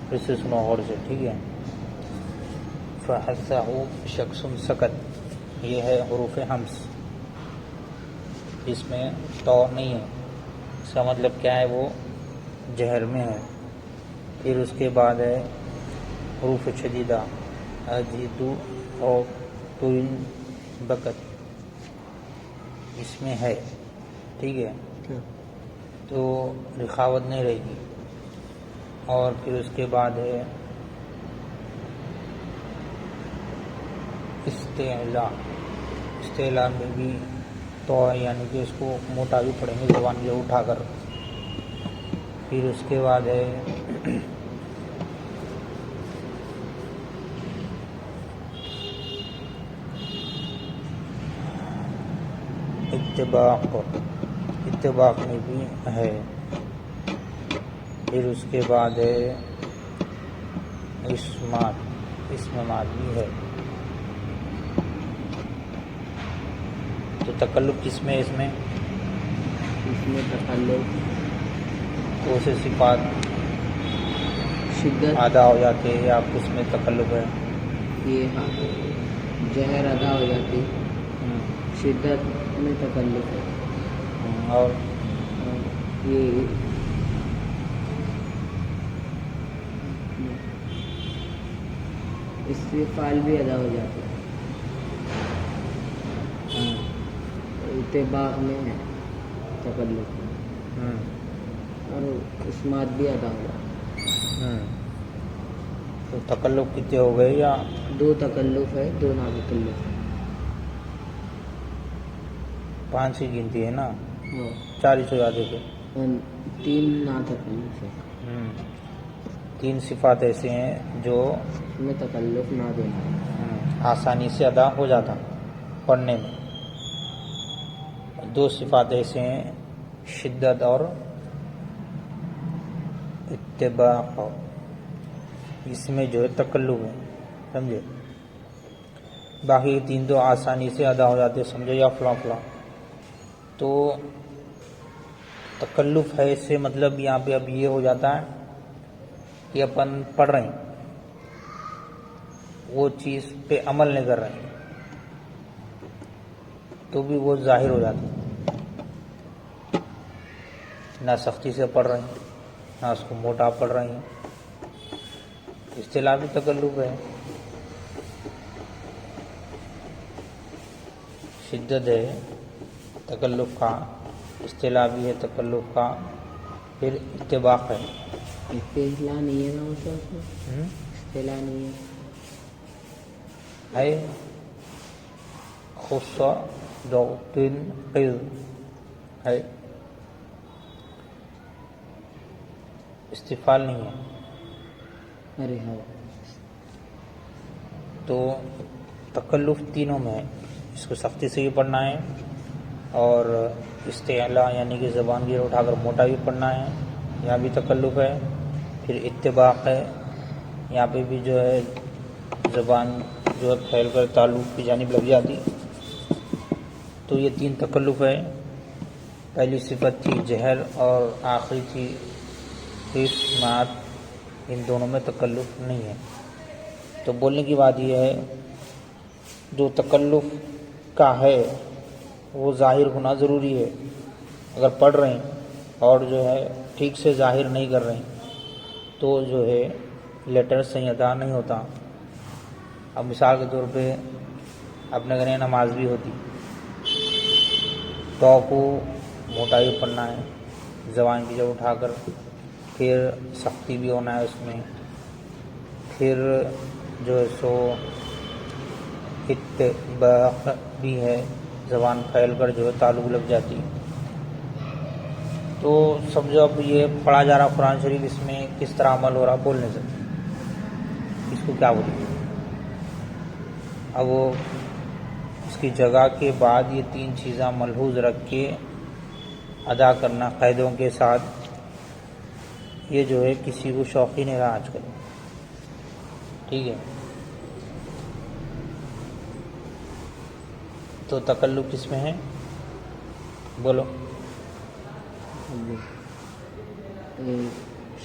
پھر سے سنو غور سے، ٹھیک ہے. فحثہ شخص سکت، یہ ہے حروف حمز، اس میں تو نہیں ہے، اس کا مطلب کیا ہے، وہ جہر میں ہے. پھر اس کے بعد ہے حروف شدیدہ، اجیدو اور توئن بکت، اس میں ہے، ٹھیک ہے، تو رخاوت نہیں رہے گی. اور پھر اس کے بعد ہے استعلا، استعلا میں بھی تو ہے، یعنی کہ اس کو موٹا بھی پڑھیں گے زبان جو اٹھا کر. پھر اس کے بعد ہے اتباق، اتباق میں بھی ہے. پھر اس کے بعد ہے اسمات، اسمات بھی ہے. تو تکلف کس میں ہے؟ اس میں تکلف کون سے صفات شدت ادا ہو جاتے ہیں یا کس میں تکلف ہے؟ یہ جہر ادا ہو جاتی، شدت میں تکلف ہے. اور یہ استفعال بھی ادا ہو جاتا ہے. اتباع میں ہے تکلف میں، اور اسمات بھی ادا ہو جاتا ہے. تو تکلف کتنے ہو گئے؟ یا 2 تکلف ہے، 2 ناتکلف ہے. 5 کی گنتی ہے نا، 40 ہو جاتے تھے. 3 ناتکلف ہے. 3 صفات ایسے ہیں جو اس میں تکلف نہ دینا ہے. آسانی سے ادا ہو جاتا پڑھنے میں. 2 صفات ایسے ہیں شدت اور اتباق، اس میں جو ہے تکلف ہے، سمجھے. باقی 3 تو آسانی سے ادا ہو جاتے، سمجھے، یا فلاں فلاں. تو تکلف ہے اس سے مطلب یہاں پہ اب یہ ہو جاتا ہے کہ اپن پڑھ رہے ہیں، وہ چیز پہ عمل نہیں کر رہے ہیں، تو بھی وہ ظاہر ہو جاتی. نہ سختی سے پڑھ رہے ہیں، نہ اس کو موٹا پڑھ رہے ہیں، اصطلاحی تکلف ہے. شدت ہے تکلف کا، اصطلاح بھی ہے تکلف کا، پھر اتباق ہے. استعلا نہیں ہے نا، مطلب استعلا نہیں ہے خصہ دوتن قید ہے، استفعال نہیں ہے. ارے ہاں، تو تکلف تینوں میں ہے، اس کو سختی سے بھی پڑھنا ہے، اور استعلا یعنی کہ زبان گیر اٹھا کر موٹا بھی پڑھنا ہے، یہاں بھی تکلف ہے. پھر اتباق ہے، یہاں پہ بھی جو ہے زبان جو ہے پھیل کر تعلق کی جانب لگ جاتی. تو یہ 3 تکلف ہے. پہلی صفت تھی جہر اور آخری تھی اسمات، ان دونوں میں تکلف نہیں ہے. تو بولنے کی بات یہ ہے جو تکلف کا ہے وہ ظاہر ہونا ضروری ہے. اگر پڑھ رہے ہیں اور جو ہے ٹھیک سے ظاہر نہیں کر رہے ہیں تو جو ہے لیٹر صحیح ادا نہیں ہوتا. اب مثال کے طور پہ اپنے گھر نماز بھی ہوتی تو کو موٹا بھی پڑھنا ہے، زبان کی جب اٹھا کر، پھر سختی بھی ہونا ہے اس میں، پھر جو ہے سو اتباق بھی ہے، زبان پھیل کر جو ہے تعلق لگ جاتی. تو سمجھو اب یہ پڑھا جا رہا قرآن شریف، اس میں کس طرح عمل ہو رہا بولنے سے، اس کو کیا بولیں گے. اب وہ اس کی جگہ کے بعد یہ 3 چیزیں ملحوظ رکھ کے ادا کرنا قیدوں کے ساتھ، یہ جو ہے کسی کو شوق ہی نہیں رہا آج کل، ٹھیک ہے. تو تکلف کس میں ہے بولو؟